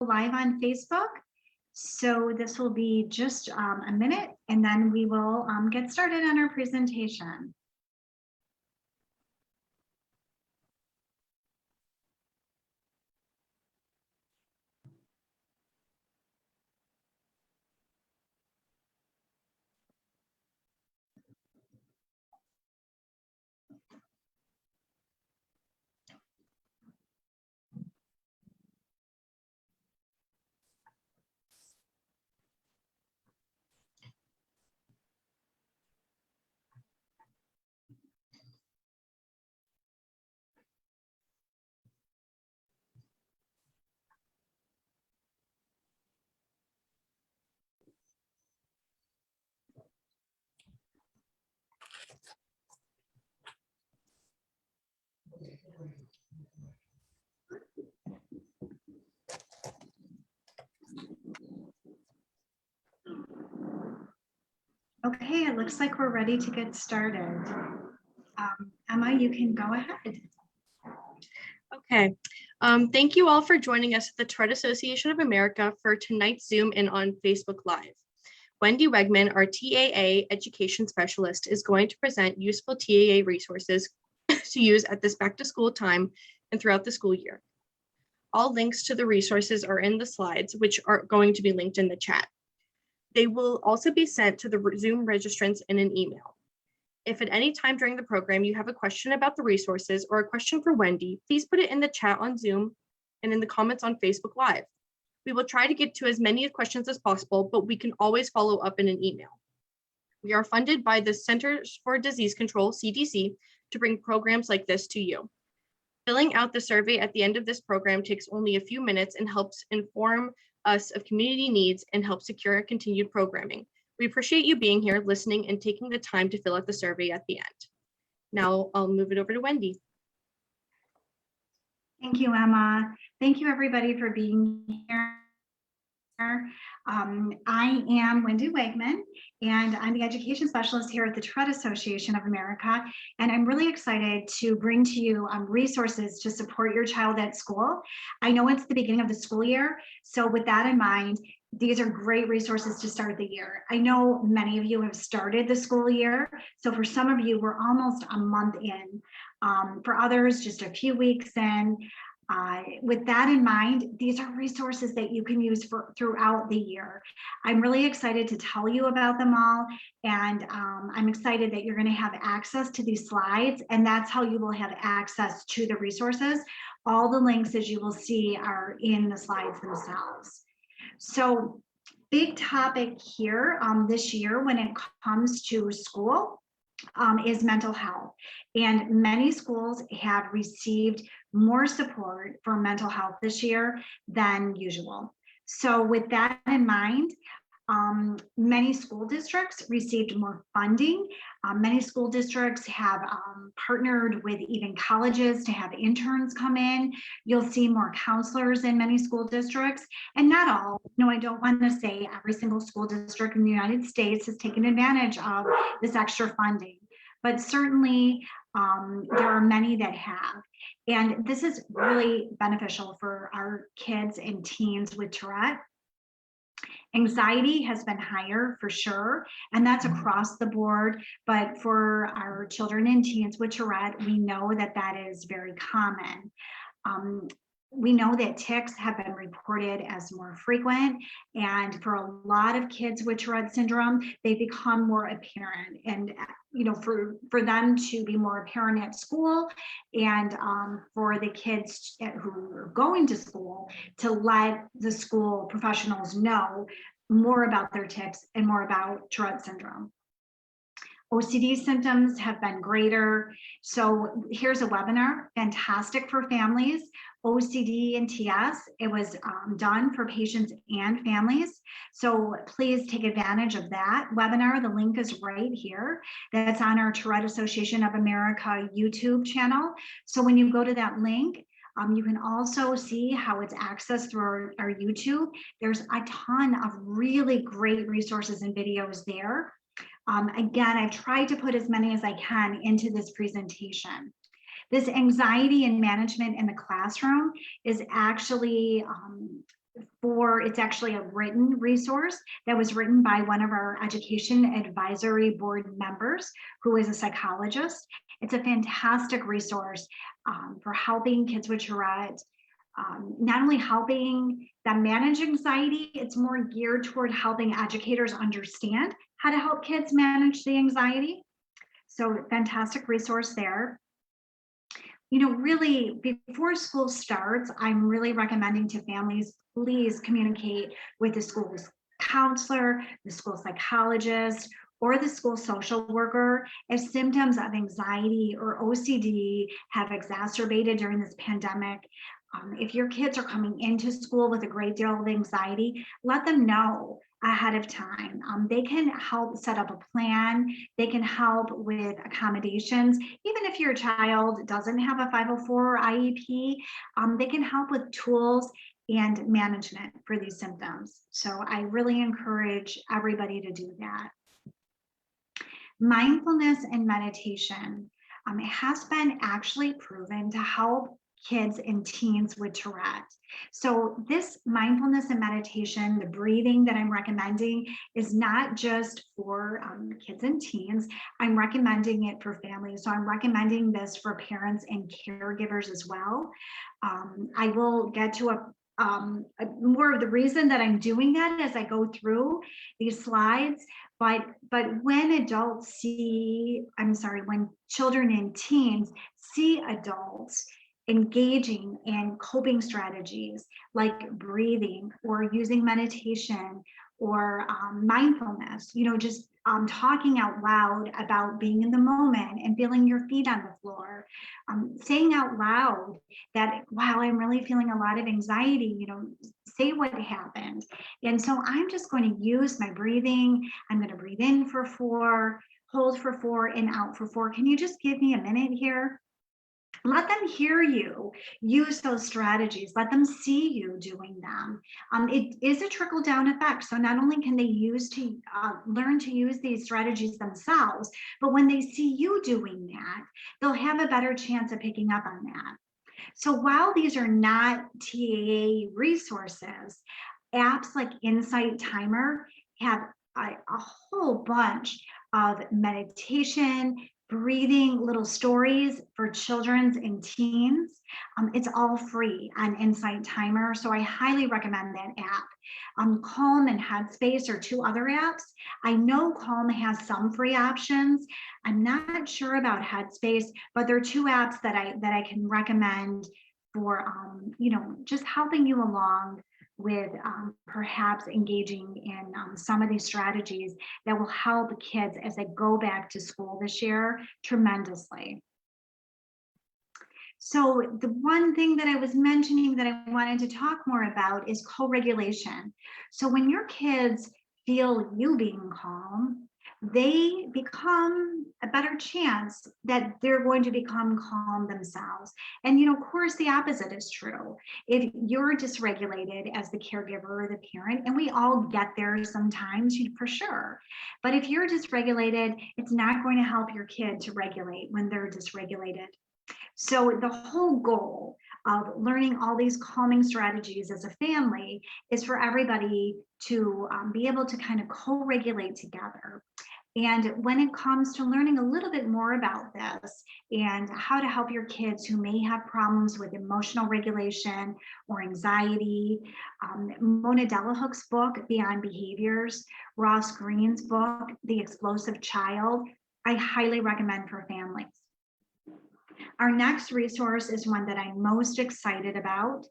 live on Facebook. So this will be just a minute, and then we will get started on our presentation. Okay, it looks like we're ready to get started. Emma, you can go ahead. Okay, thank you all for joining us at the Tourette Association of America for tonight's Zoom in on Facebook Live. Wendy Wegman, our TAA education specialist, is going to present useful TAA resources to use at this back to school time and throughout the school year. All links to the resources are in the slides, which are going to be linked in the chat. They will also be sent to the Zoom registrants in an email. If at any time during the program you have a question about the resources or a question for Wendy, please put it in the chat on Zoom and in the comments on Facebook Live. We will try to get to as many questions as possible, but we can always follow up in an email. We are funded by the Centers for Disease Control, CDC, to bring programs like this to you. Filling out the survey at the end of this program takes only a few minutes and helps inform us of community needs and help secure continued programming. We appreciate you being here, listening, and taking the time to fill out the survey at the end. Now I'll move it over to Wendy. Thank you, Emma. Thank you, everybody, for being here. I am Wendy Wegman, and I'm the education specialist here at the Tourette Association of America, and I'm really excited to bring to you resources to support your child at school. I know it's the beginning of the school year, so with that in mind, these are great resources to start the year. I know many of you have started the school year, so for some of you, we're almost a month in. For others, just a few weeks in. With that in mind, these are resources that you can use throughout the year. I'm really excited to tell you about them all, and I'm excited that you're going to have access to these slides, and that's how you will have access to the resources. All the links, as you will see, are in the slides themselves. So, big topic here this year when it comes to school is mental health. And many schools have received more support for mental health this year than usual. So with that in mind, many school districts received more funding. Many school districts have partnered with even colleges to have interns come in. You'll see more counselors in many school districts, and not all. No, I don't want to say every single school district in the United States has taken advantage of this extra funding, but certainly there are many that have. And this is really beneficial for our kids and teens with Tourette. Anxiety has been higher for sure, and that's across the board. But for our children and teens with Tourette, we know that that is very common. We know that tics have been reported as more frequent, and for a lot of kids with Tourette syndrome, they become more apparent. And for them to be more apparent at school, and for the kids who are going to school to let the school professionals know more about their tics and more about Tourette syndrome. OCD symptoms have been greater. So here's a webinar, fantastic for families. OCD and TS, it was done for patients and families. So please take advantage of that webinar. The link is right here. That's on our Tourette Association of America YouTube channel. So when you go to that link, you can also see how it's accessed through our YouTube. There's a ton of really great resources and videos there. Again, I've tried to put as many as I can into this presentation. This anxiety and management in the classroom is actually it's actually a written resource that was written by one of our education advisory board members who is a psychologist. It's a fantastic resource for helping kids with Tourette, not only helping them manage anxiety, it's more geared toward helping educators understand how to help kids manage the anxiety. So fantastic resource there. You know, really, before school starts, I'm really recommending to families, please communicate with the school's counselor, the school psychologist, or the school social worker if symptoms of anxiety or OCD have exacerbated during this pandemic. If your kids are coming into school with a great deal of anxiety, let them know ahead of time. They can help set up a plan. They can help with accommodations. Even if your child doesn't have a 504 or IEP, they can help with tools and management for these symptoms. So I really encourage everybody to do that. Mindfulness and meditation, it has been actually proven to help kids and teens with Tourette. So this mindfulness and meditation, the breathing that I'm recommending, is not just for kids and teens. I'm recommending it for families. So I'm recommending this for parents and caregivers as well. I will get to more of the reason that I'm doing that as I go through these slides. But when when children and teens see adults engaging in coping strategies like breathing or using meditation or mindfulness, just talking out loud about being in the moment and feeling your feet on the floor, saying out loud that, wow, I'm really feeling a lot of anxiety, say what happened. And so I'm just going to use my breathing. I'm going to breathe in for 4, hold for 4, and out for 4. Can you just give me a minute here? Let them hear you use those strategies. Let them see you doing them. It is a trickle down effect. So not only can they learn to use these strategies themselves, but when they see you doing that, they'll have a better chance of picking up on that. So while these are not TAA resources, apps like Insight Timer have a whole bunch of meditation, breathing little stories for children and teens. It's all free on Insight Timer, so I highly recommend that app. Calm and Headspace are 2 other apps. I know Calm has some free options. I'm not sure about Headspace, but they're 2 apps that I can recommend for just helping you along with perhaps engaging in some of these strategies that will help kids as they go back to school this year tremendously. So the one thing that I was mentioning that I wanted to talk more about is co-regulation. So when your kids feel you being calm, they become a better chance that they're going to become calm themselves. And of course, the opposite is true. If you're dysregulated as the caregiver or the parent, and we all get there sometimes for sure, but if you're dysregulated, it's not going to help your kid to regulate when they're dysregulated. So the whole goal of learning all these calming strategies as a family is for everybody to be able to kind of co-regulate together. And when it comes to learning a little bit more about this and how to help your kids who may have problems with emotional regulation or anxiety, Mona Delahook's book, Beyond Behaviors, Ross Green's book, The Explosive Child, I highly recommend for families. Our next resource is one that I'm most excited about.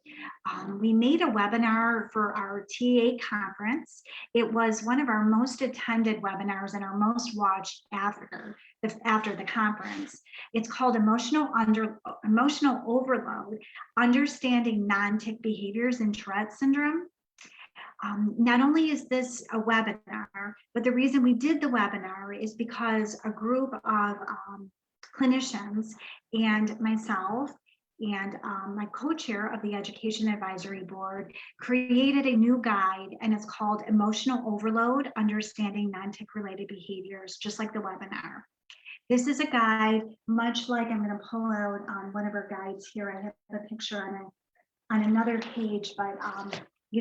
We made a webinar for our TAA conference. It was one of our most attended webinars and our most watched after the conference. It's called Emotional Overload, Understanding Non-Tic Behaviors in Tourette Syndrome. Not only is this a webinar, but the reason we did the webinar is because a group of clinicians and myself and my co-chair of the Education Advisory Board created a new guide, and it's called Emotional Overload, Understanding Non-Tic Related Behaviors, just like the webinar. This is a guide, much like I'm going to pull out one of our guides here. I have a picture on another page, but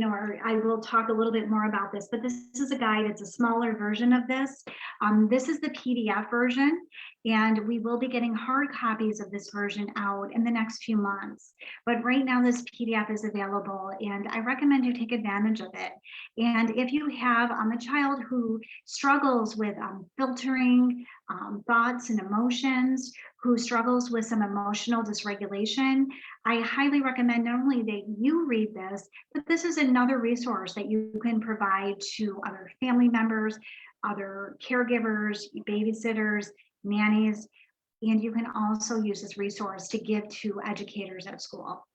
or I will talk a little bit more about this, but this is a guide. It's a smaller version of this. This is the PDF version, and we will be getting hard copies of this version out in the next few months. But right now, this PDF is available, and I recommend you take advantage of it. And if you have a child who struggles with filtering thoughts and emotions, who struggles with some emotional dysregulation, I highly recommend not only that you read this, but this is another resource that you can provide to other family members, other caregivers, babysitters, nannies, and you can also use this resource to give to educators at school.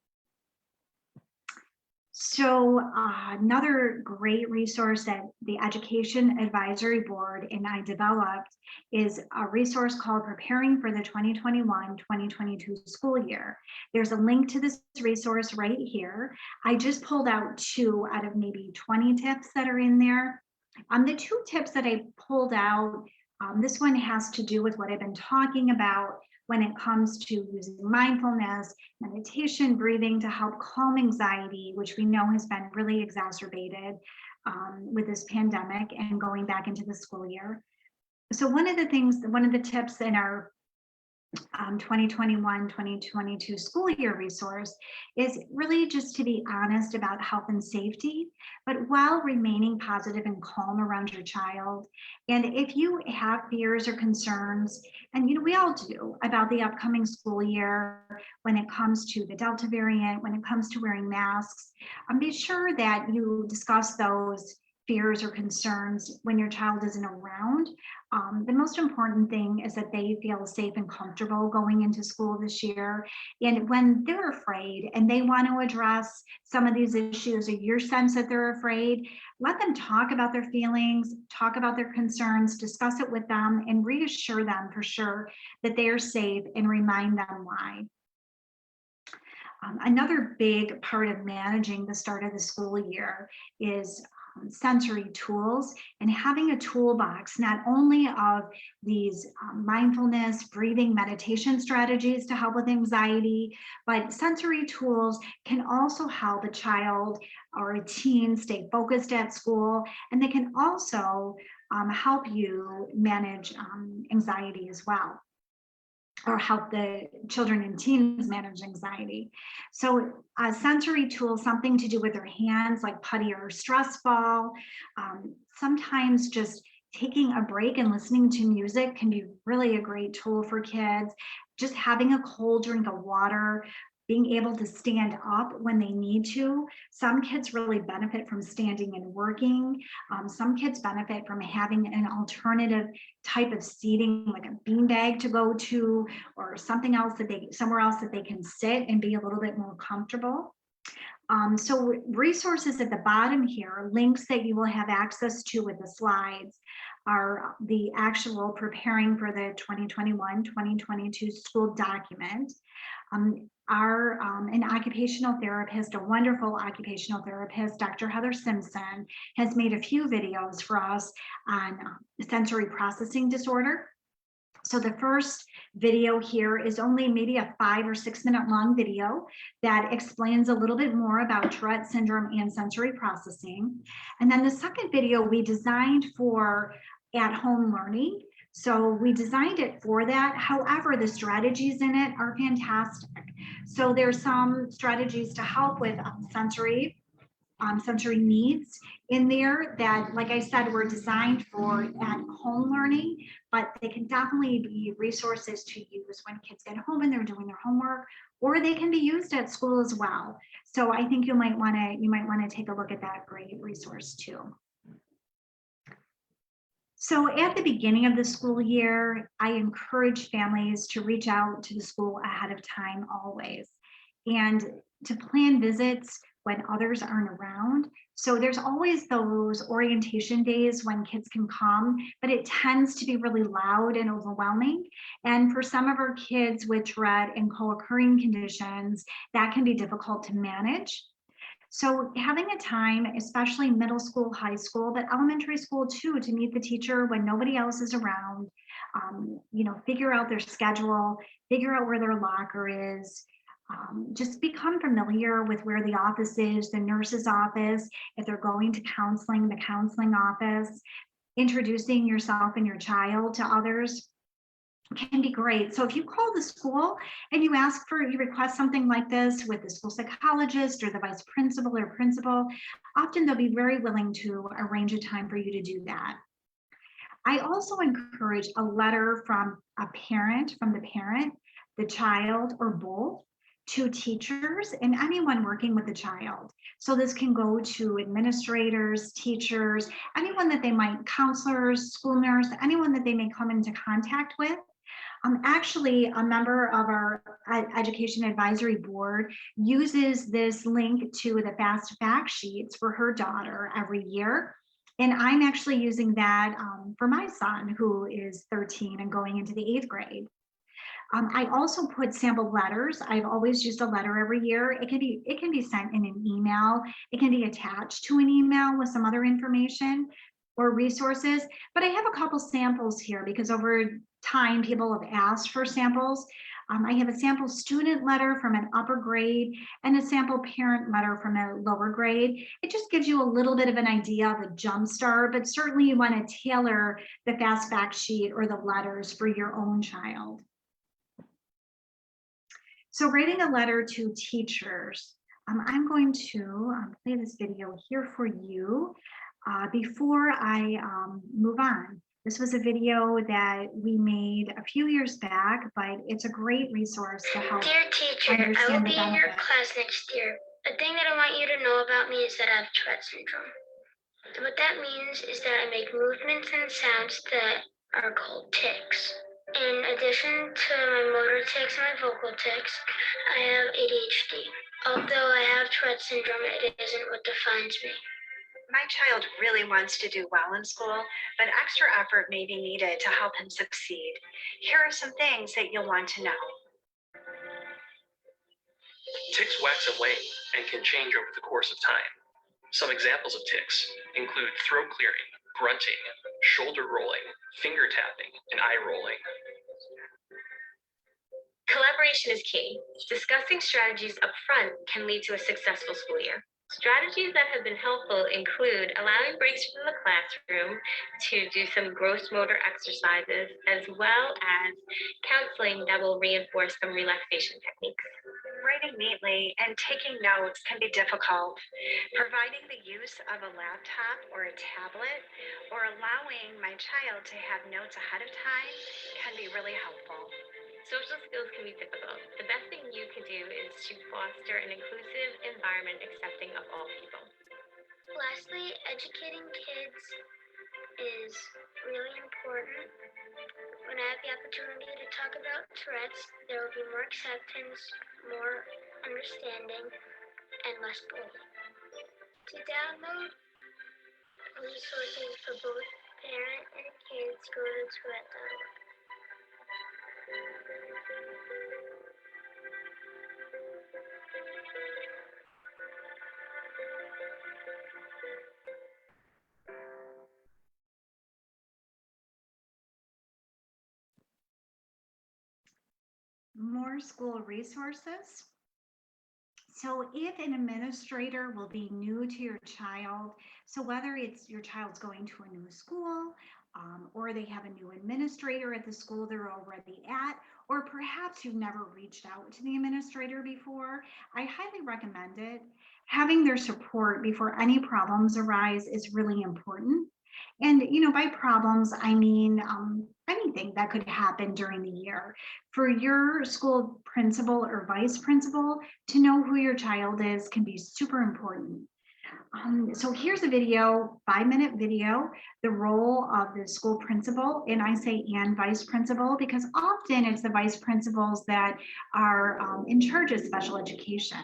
So another great resource that the Education Advisory Board and I developed is a resource called Preparing for the 2021-2022 School Year. There's a link to this resource right here. I just pulled out 2 out of maybe 20 tips that are in there. The 2 tips that I pulled out, this one has to do with what I've been talking about when it comes to using mindfulness, meditation, breathing to help calm anxiety, which we know has been really exacerbated with this pandemic and going back into the school year. So one of the tips in our 2021-2022 school year resource is really just to be honest about health and safety, but while remaining positive and calm around your child. And if you have fears or concerns, and we all do, about the upcoming school year when it comes to the Delta variant, when it comes to wearing masks, be sure that you discuss those fears or concerns when your child isn't around. The most important thing is that they feel safe and comfortable going into school this year. And when they're afraid and they want to address some of these issues, or your sense that they're afraid, let them talk about their feelings, talk about their concerns, discuss it with them, and reassure them for sure that they are safe and remind them why. Another big part of managing the start of the school year is sensory tools, and having a toolbox not only of these mindfulness, breathing, meditation strategies to help with anxiety, but sensory tools can also help a child or a teen stay focused at school, and they can also help you manage anxiety as well, or help the children and teens manage anxiety. So a sensory tool, something to do with their hands, like putty or stress ball. Sometimes just taking a break and listening to music can be really a great tool for kids. Just having a cold drink of water, being able to stand up when they need to. Some kids really benefit from standing and working. Some kids benefit from having an alternative type of seating, like a beanbag to go to, or something else somewhere else that they can sit and be a little bit more comfortable. So resources at the bottom here, links that you will have access to with the slides, are the actual Preparing for the 2021-2022 School document. An occupational therapist, a wonderful occupational therapist, Dr. Heather Simpson, has made a few videos for us on sensory processing disorder. So the first video here is only maybe a 5 or 6 minute long video that explains a little bit more about Tourette syndrome and sensory processing. And then the second video we designed for at-home learning. So we designed it for that. However, the strategies in it are fantastic. So there's some strategies to help with sensory needs in there that, like I said, were designed for at-home learning, but they can definitely be resources to use when kids get home and they're doing their homework, or they can be used at school as well. So I think you might want to take a look at that great resource too. So at the beginning of the school year, I encourage families to reach out to the school ahead of time always, and to plan visits when others aren't around. So there's always those orientation days when kids can come, but it tends to be really loud and overwhelming. And for some of our kids with Tourette and co-occurring conditions, that can be difficult to manage. So having a time, especially middle school, high school, but elementary school too, to meet the teacher when nobody else is around, figure out their schedule, figure out where their locker is, Just become familiar with where the office is, the nurse's office. If they're going to counseling, the counseling office. Introducing yourself and your child to others can be great. So if you call the school and you request something like this with the school psychologist or the vice principal or principal, often they'll be very willing to arrange a time for you to do that. I also encourage a letter from the parent, the child, or both, to teachers and anyone working with the child. So this can go to administrators, teachers, anyone that they might, counselors, school nurse, anyone that they may come into contact with. Actually, a member of our education advisory board uses this link to the fast fact sheets for her daughter every year. And I'm actually using that for my son, who is 13 and going into the 8th grade. I also put sample letters. I've always used a letter every year. It can be sent in an email. It can be attached to an email with some other information or resources. But I have a couple samples here because over time people have asked for samples. I have a sample student letter from an upper grade and a sample parent letter from a lower grade. It just gives you a little bit of an idea of a jump start, but certainly you want to tailor the fast fact sheet or the letters for your own child. So writing a letter to teachers, I'm going to play this video here for you before I move on. This was a video that we made a few years back, but it's a great resource to help. Dear teacher, I will be in your class next year. A thing that I want you to know about me is that I have Tourette syndrome. And what that means is that I make movements and sounds that are called tics. In addition to my motor tics and my vocal tics, I have ADHD. Although I have Tourette syndrome, it isn't what defines me. My child really wants to do well in school, but extra effort may be needed to help him succeed. Here are some things that you'll want to know. Tics wax and wane and can change over the course of time. Some examples of tics include throat clearing, grunting, shoulder rolling, finger tapping, and eye rolling. Collaboration is key. Discussing strategies up front can lead to a successful school year. Strategies that have been helpful include allowing breaks from the classroom to do some gross motor exercises, as well as counseling that will reinforce some relaxation techniques. Writing neatly and taking notes can be difficult. Providing the use of a laptop or a tablet, or allowing my child to have notes ahead of time can be really helpful. Social skills can be difficult. The best thing you can do is to foster an inclusive environment accepting of all people. Lastly, educating kids is really important. When I have the opportunity to talk about Tourette's, there will be more acceptance, more understanding, and less bullying. To download resources for both parent and kids, go to Tourette.org. More school resources. So if an administrator will be new to your child, so whether it's your child's going to a new school, or they have a new administrator at the school they're already at, or perhaps you've never reached out to the administrator before, I highly recommend it. Having their support before any problems arise is really important. And, by problems, I mean anything that could happen during the year. For your school principal or vice principal to know who your child is can be super important. So here's a video, 5-minute video, the role of the school principal, and I say and vice principal because often it's the vice principals that are in charge of special education.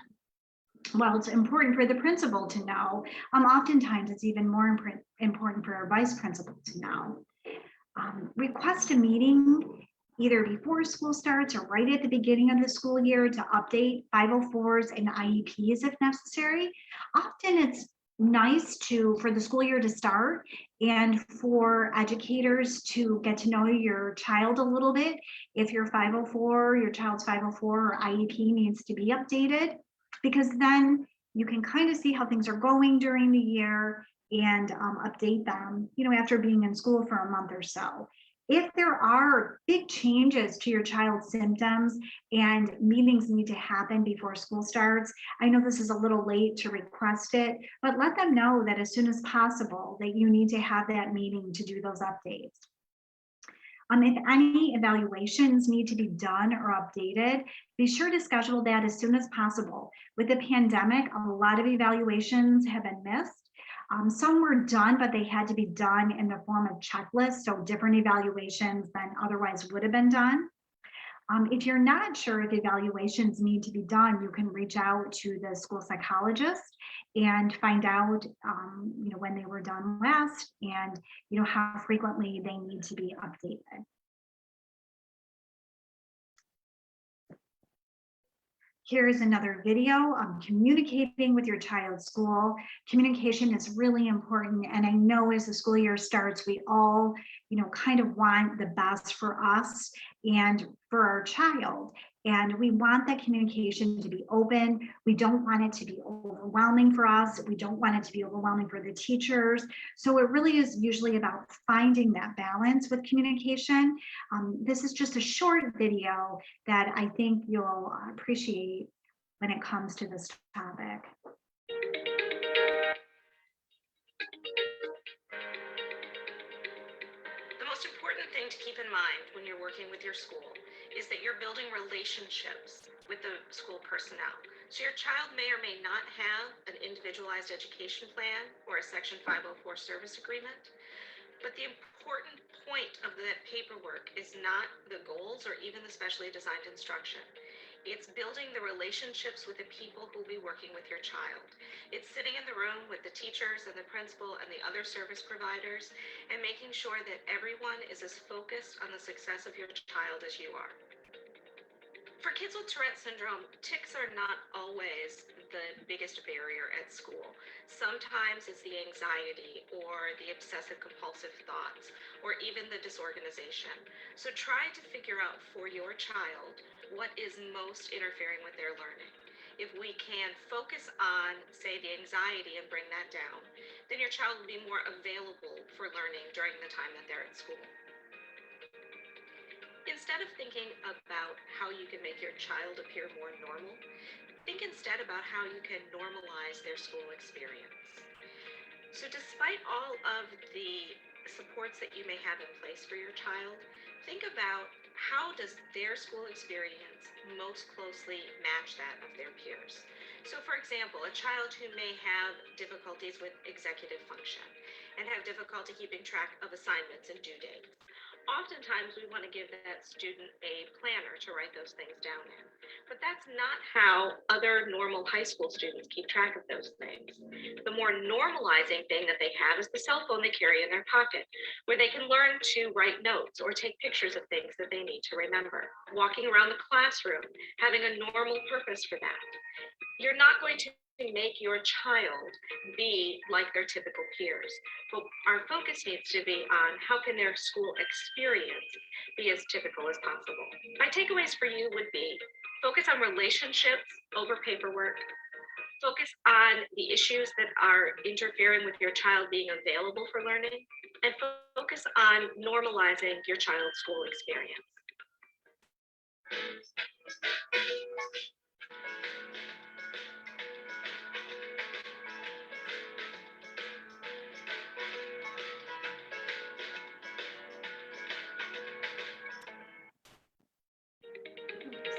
Well, it's important for the principal to know. Oftentimes it's even more important for our vice principal to know. Request a meeting either before school starts or right at the beginning of the school year to update 504s and IEPs if necessary. Often it's nice for the school year to start and for educators to get to know your child a little bit. If your child's 504 or IEP needs to be updated, because then you can kind of see how things are going during the year and update them, after being in school for a month or so. If there are big changes to your child's symptoms and meetings need to happen before school starts, I know this is a little late to request it, but let them know that as soon as possible that you need to have that meeting to do those updates. If any evaluations need to be done or updated, be sure to schedule that as soon as possible. With the pandemic, a lot of evaluations have been missed. Some were done, but they had to be done in the form of checklists, so different evaluations than otherwise would have been done. If you're not sure if evaluations need to be done, you can reach out to the school psychologist and find out, when they were done last and, how frequently they need to be updated. Here's another video on communicating with your child's school. Communication is really important. And I know as the school year starts, we all, kind of want the best for us and for our child. And we want that communication to be open. We don't want it to be overwhelming for us. We don't want it to be overwhelming for the teachers. So it really is usually about finding that balance with communication. This is just a short video that I think you'll appreciate when it comes to this topic. The most important thing to keep in mind when you're working with your school is that you're building relationships with the school personnel. So your child may or may not have an individualized education plan or a Section 504 service agreement, but the important point of that paperwork is not the goals or even the specially designed instruction. It's building the relationships with the people who will be working with your child. It's sitting in the room with the teachers and the principal and the other service providers and making sure that everyone is as focused on the success of your child as you are. For kids with Tourette syndrome, tics are not always the biggest barrier at school. Sometimes it's the anxiety or the obsessive compulsive thoughts or even the disorganization. So try to figure out for your child what is most interfering with their learning. If we can focus on, say, the anxiety and bring that down, then your child will be more available for learning during the time that they're at school. Instead of thinking about how you can make your child appear more normal, think instead about how you can normalize their school experience. So despite all of the supports that you may have in place for your child, think about how does their school experience most closely match that of their peers. So for example, a child who may have difficulties with executive function and have difficulty keeping track of assignments and due dates. Oftentimes we want to give that student a planner to write those things down in, but that's not how other normal high school students keep track of those things. The more normalizing thing that they have is the cell phone they carry in their pocket, where they can learn to write notes or take pictures of things that they need to remember. Walking around the classroom, having a normal purpose for that. You're not going to make your child be like their typical peers. But our focus needs to be on how can their school experience be as typical as possible. My takeaways for you would be focus on relationships over paperwork, focus on the issues that are interfering with your child being available for learning, and focus on normalizing your child's school experience.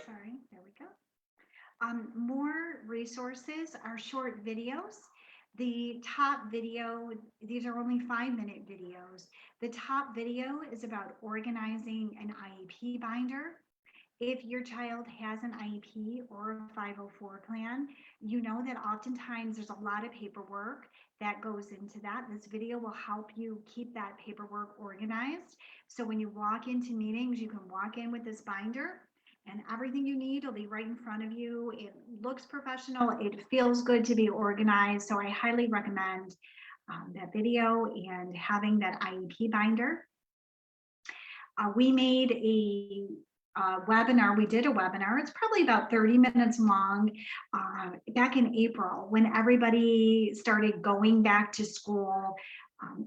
Sorry, there we go. More resources are short videos. The top video, these are only 5-minute videos. The top video is about organizing an IEP binder. If your child has an IEP or a 504 plan, you know that oftentimes there's a lot of paperwork that goes into that. This video will help you keep that paperwork organized. So when you walk into meetings, you can walk in with this binder And everything you need will be right in front of you. It looks professional. It feels good to be organized. So I highly recommend that video and having that IEP binder. We made a webinar. We did a webinar. It's probably about 30 minutes long back in April when everybody started going back to school.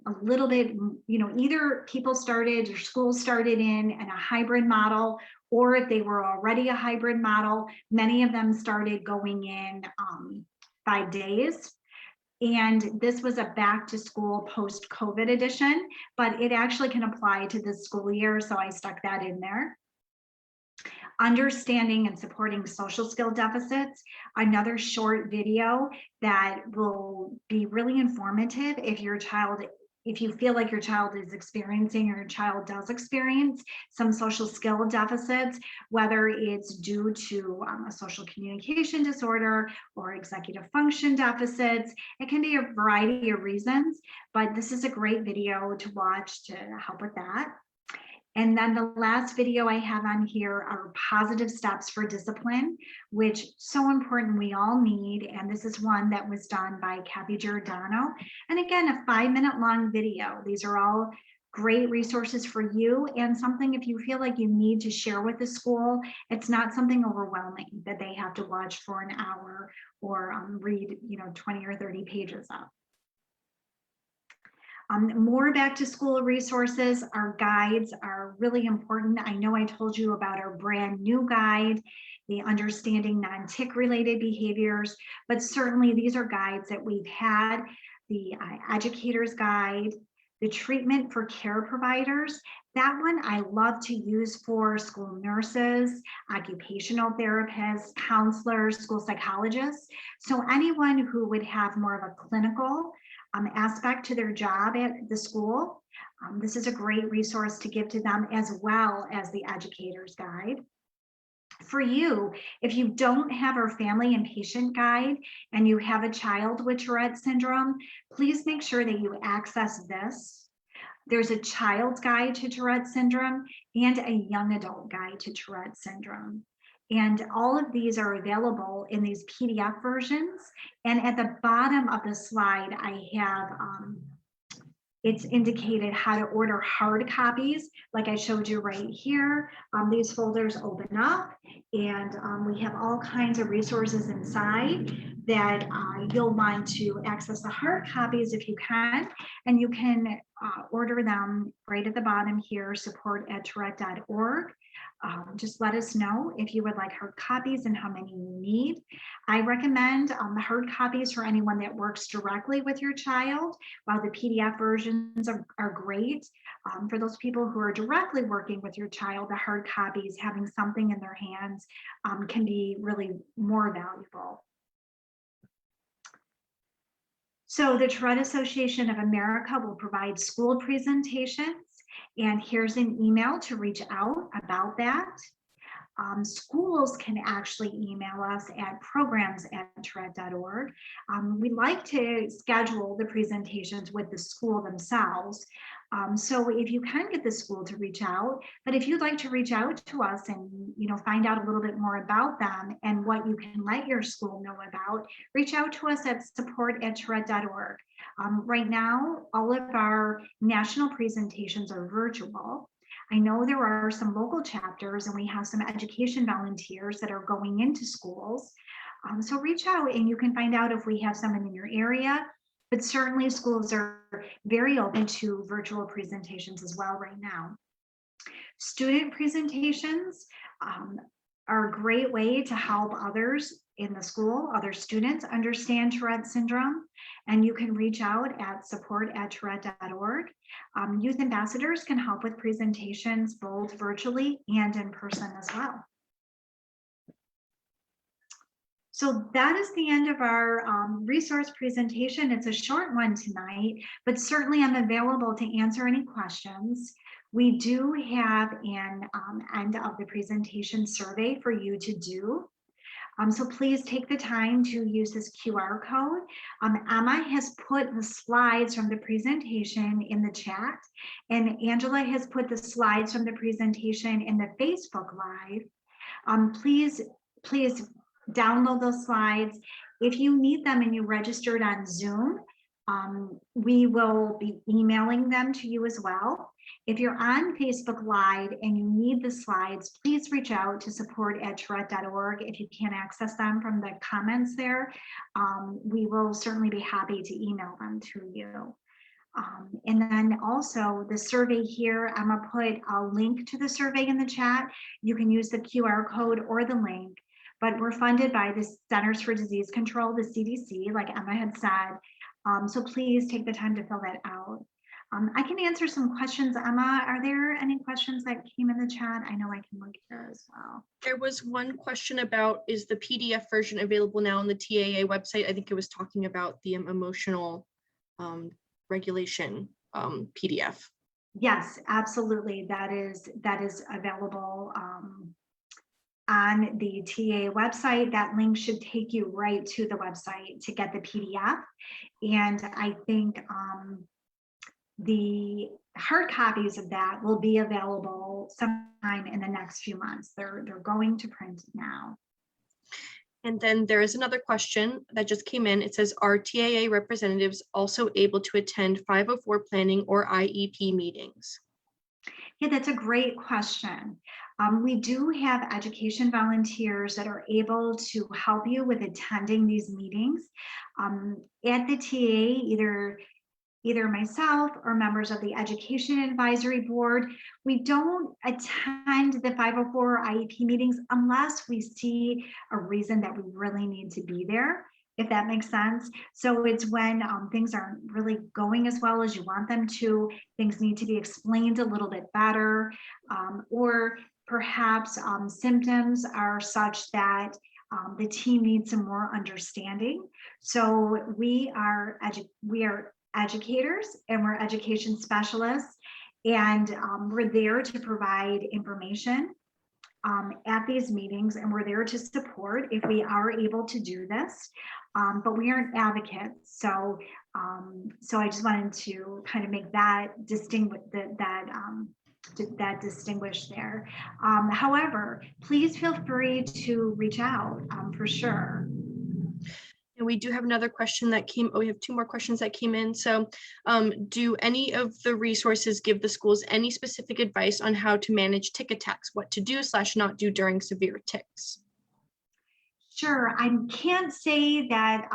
A little bit, either people started or schools started in a hybrid model, or if they were already a hybrid model, many of them started going in 5 days. And this was a back to school post-COVID edition, but it actually can apply to this school year. So I stuck that in there. Understanding and supporting social skill deficits, another short video that will be really informative if you feel like your child is experiencing or your child does experience some social skill deficits, whether it's due to a social communication disorder or executive function deficits. It can be a variety of reasons, but this is a great video to watch to help with that. And then the last video I have on here are positive steps for discipline, which so important, we all need. And this is one that was done by Kathy Giordano. And again, a 5-minute long video. These are all great resources for you and something if you feel like you need to share with the school. It's not something overwhelming that they have to watch for an hour or read 20 or 30 pages of. More back to school resources. Our guides are really important. I know I told you about our brand new guide, the Understanding Non-Tick Related Behaviors, but certainly these are guides that we've had, the Educator's Guide, the Treatment for Care Providers. That one I love to use for school nurses, occupational therapists, counselors, school psychologists. So anyone who would have more of a clinical aspect to their job at the school. This is a great resource to give to them, as well as the Educator's Guide. For you, if you don't have our family and patient guide and you have a child with Tourette syndrome, please make sure that you access this. There's a child's guide to Tourette syndrome and a young adult guide to Tourette syndrome. And all of these are available in these PDF versions. And at the bottom of the slide, I have, it's indicated how to order hard copies, like I showed you right here. These folders open up and we have all kinds of resources inside that you'll want to access the hard copies if you can. And you can order them right at the bottom here, support@tourette.org. Just let us know if you would like hard copies and how many you need. I recommend the hard copies for anyone that works directly with your child, while the PDF versions are great. For those people who are directly working with your child, the hard copies, having something in their hands can be really more valuable. So the Tourette Association of America will provide school presentations. And here's an email to reach out about that. Schools can actually email us at programs@tourette.org. We like to schedule the presentations with the school themselves. So if you can get the school to reach out, but if you'd like to reach out to us and find out a little bit more about them and what you can let your school know about, reach out to us at support@tourette.org. Right now, all of our national presentations are virtual. I know there are some local chapters and we have some education volunteers that are going into schools. So reach out and you can find out if we have someone in your area, but certainly schools are very open to virtual presentations as well right now. Student presentations are a great way to help others in the school, other students understand Tourette syndrome, and you can reach out at support@tourette.org. Youth ambassadors can help with presentations both virtually and in person as well. So that is the end of our resource presentation. It's a short one tonight, but certainly I'm available to answer any questions. We do have an end of the presentation survey for you to do. So please take the time to use this QR code. Emma has put the slides from the presentation in the chat, and Angela has put the slides from the presentation in the Facebook Live. Please download those slides. If you need them and you registered on Zoom, we will be emailing them to you as well. If you're on Facebook Live and you need the slides, please reach out to support@tourette.org. If you can't access them from the comments there, we will certainly be happy to email them to you. And then also the survey here, I'm gonna put a link to the survey in the chat. You can use the QR code or the link, but we're funded by the Centers for Disease Control, the CDC, like Emma had said. So please take the time to fill that out. I can answer some questions. Emma, are there any questions that came in the chat? I know I can look here as well. There was one question about, is the PDF version available now on the TAA website? I think it was talking about the emotional regulation PDF. Yes, absolutely. That is available on the TAA website. That link should take you right to the website to get the PDF. And I think the hard copies of that will be available sometime in the next few months. They're going to print now. And then there is another question that just came in. It says, are TAA representatives also able to attend 504 planning or IEP meetings? Yeah, that's a great question. We do have education volunteers that are able to help you with attending these meetings. At the TAA, either myself or members of the Education Advisory Board, we don't attend the 504 IEP meetings unless we see a reason that we really need to be there, if that makes sense. So it's when things aren't really going as well as you want them to, things need to be explained a little bit better, or perhaps symptoms are such that the team needs some more understanding. So we are educators and we're education specialists, and we're there to provide information at these meetings, and we're there to support if we are able to do this, but we aren't advocates. So I just wanted to kind of make that distinguish there. However, please feel free to reach out for sure. And we do have another question that came. Oh, we have two more questions that came in. So do any of the resources give the schools any specific advice on how to manage tick attacks, what to do / not do during severe ticks? Sure, I can't say that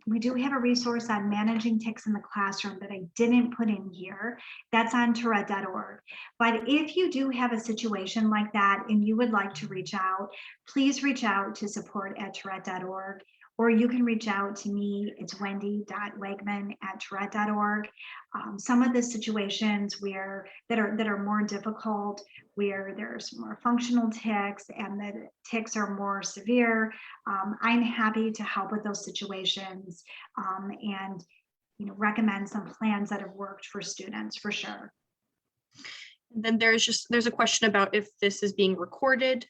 we do have a resource on managing ticks in the classroom that I didn't put in here. That's on Tourette.org. But if you do have a situation like that and you would like to reach out, please reach out to support@Tourette.org. Or you can reach out to me. It's wendy.wegman@tourette.org. Some of the situations that are more difficult, where there's more functional ticks and the ticks are more severe, I'm happy to help with those situations and recommend some plans that have worked for students for sure. And then there's a question about if this is being recorded.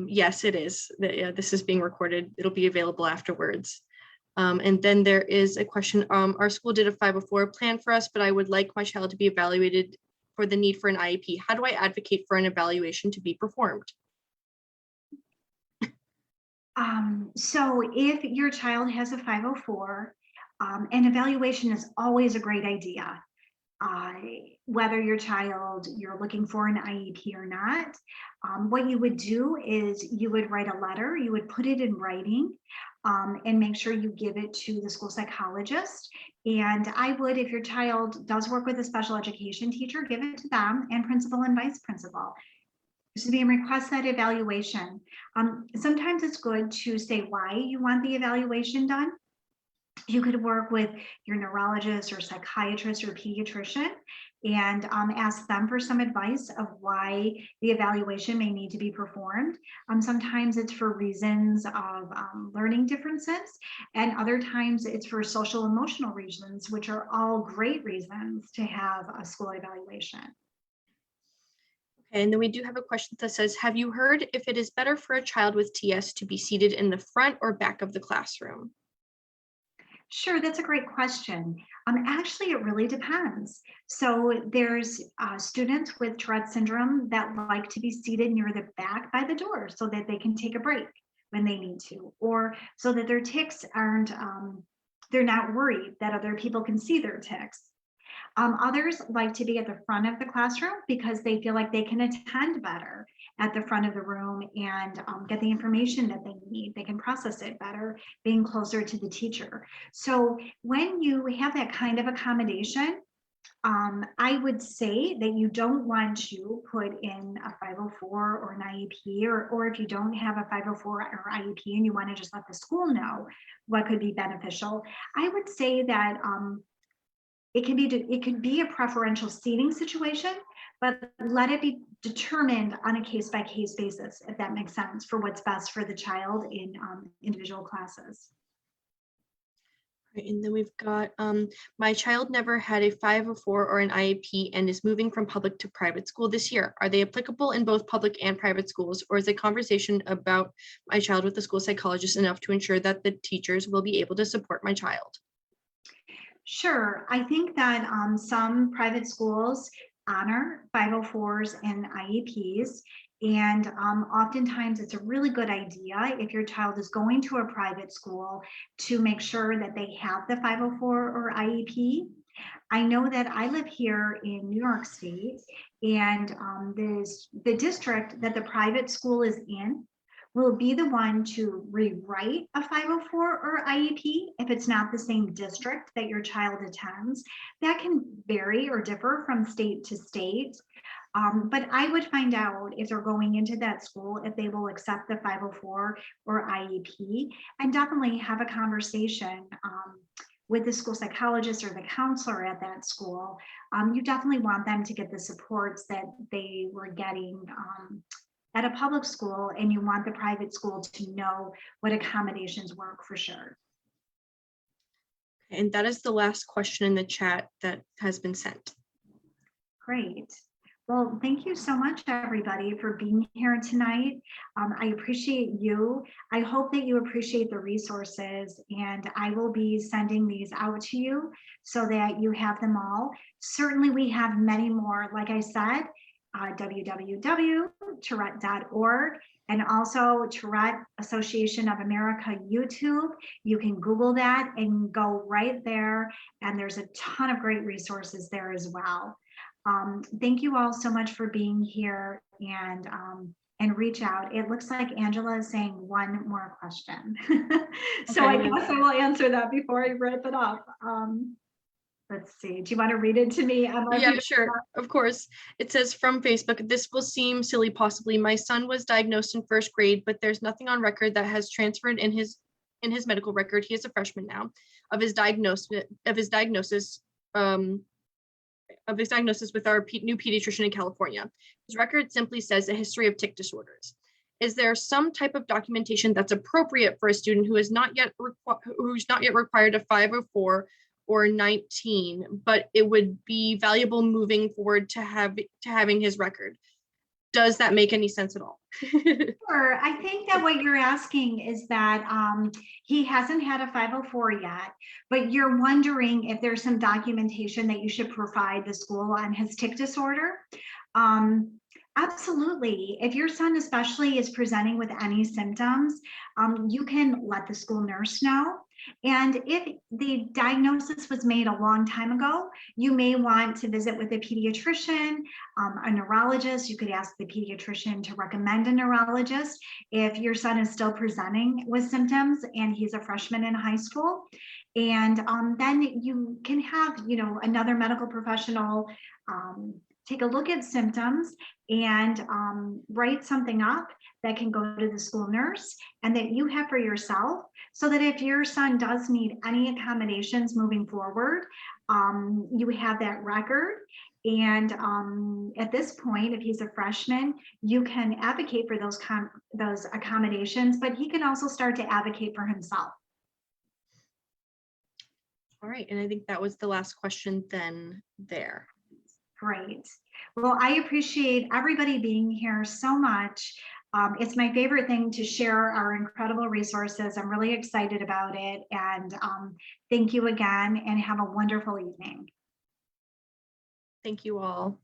Yes, it is. Yeah, this is being recorded. It'll be available afterwards. And then there is a question. Our school did a 504 plan for us, but I would like my child to be evaluated for the need for an IEP. How do I advocate for an evaluation to be performed? So if your child has a 504, an evaluation is always a great idea. Whether you're looking for an IEP or not, what you would do is you would write a letter, you would put it in writing, and make sure you give it to the school psychologist. And I would, if your child does work with a special education teacher, give it to them and principal and vice principal. This would be a request that evaluation. Sometimes it's good to say why you want the evaluation done. You could work with your neurologist or psychiatrist or pediatrician and ask them for some advice of why the evaluation may need to be performed. Sometimes it's for reasons of learning differences, and other times it's for social emotional reasons, which are all great reasons to have a school evaluation. Okay, and then we do have a question that says, have you heard if it is better for a child with TS to be seated in the front or back of the classroom? Sure, that's a great question. Actually, it really depends. So there's students with Tourette syndrome that like to be seated near the back by the door so that they can take a break when they need to, or so that their tics aren't, they're not worried that other people can see their tics. Others like to be at the front of the classroom because they feel like they can attend better at the front of the room and get the information that they need. They can process it better being closer to the teacher. So when you have that kind of accommodation, I would say that you don't want to put in a 504 or an IEP, or if you don't have a 504 or IEP and you want to just let the school know what could be beneficial, I would say that it could be a preferential seating situation, but let it be determined on a case-by-case basis, if that makes sense, for what's best for the child in individual classes. Right, and then we've got, my child never had a 504 or an IEP and is moving from public to private school this year. Are they applicable in both public and private schools, or is a conversation about my child with the school psychologist enough to ensure that the teachers will be able to support my child? Sure. I think that some private schools honor 504s and IEPs. And oftentimes it's a really good idea if your child is going to a private school to make sure that they have the 504 or IEP. I know that I live here in New York State, and the district that the private school is in will be the one to rewrite a 504 or IEP if it's not the same district that your child attends. That can vary or differ from state to state. But I would find out if they're going into that school, if they will accept the 504 or IEP, and definitely have a conversation with the school psychologist or the counselor at that school. You definitely want them to get the supports that they were getting at a public school, and you want the private school to know what accommodations work for sure. And that is the last question in the chat that has been sent. Great. Well, thank you so much, everybody, for being here tonight. I appreciate you. I hope that you appreciate the resources, and I will be sending these out to you so that you have them all. Certainly, we have many more, like I said, www.tourette.org, and also Tourette Association of America YouTube. You can Google that and go right there, and there's a ton of great resources there as well. Thank you all so much for being here, and reach out. It looks like Angela is saying one more question. So I guess I will answer that before I wrap it up. Let's see, do you want to read it to me? Yeah, sure, of course. It says from Facebook, this will seem silly possibly. My son was diagnosed in first grade, but there's nothing on record that has transferred in his medical record. He is a freshman now, of his diagnosis with our new pediatrician in California. His record simply says a history of tic disorders. Is there some type of documentation that's appropriate for a student who is not yet required a 504 or 19, but it would be valuable moving forward to having his record? Does that make any sense at all? Sure. I think that what you're asking is that he hasn't had a 504 yet, but you're wondering if there's some documentation that you should provide the school on his tic disorder. Absolutely. If your son especially is presenting with any symptoms, you can let the school nurse know. And if the diagnosis was made a long time ago, you may want to visit with a pediatrician, a neurologist. You could ask the pediatrician to recommend a neurologist if your son is still presenting with symptoms and he's a freshman in high school. And then you can have, another medical professional take a look at symptoms and write something up that can go to the school nurse and that you have for yourself, so that if your son does need any accommodations moving forward, you have that record. And at this point, if he's a freshman, you can advocate for those accommodations, but he can also start to advocate for himself. All right, and I think that was the last question then there. Great. Well, I appreciate everybody being here so much. It's my favorite thing to share our incredible resources. I'm really excited about it. And thank you again, and have a wonderful evening. Thank you all.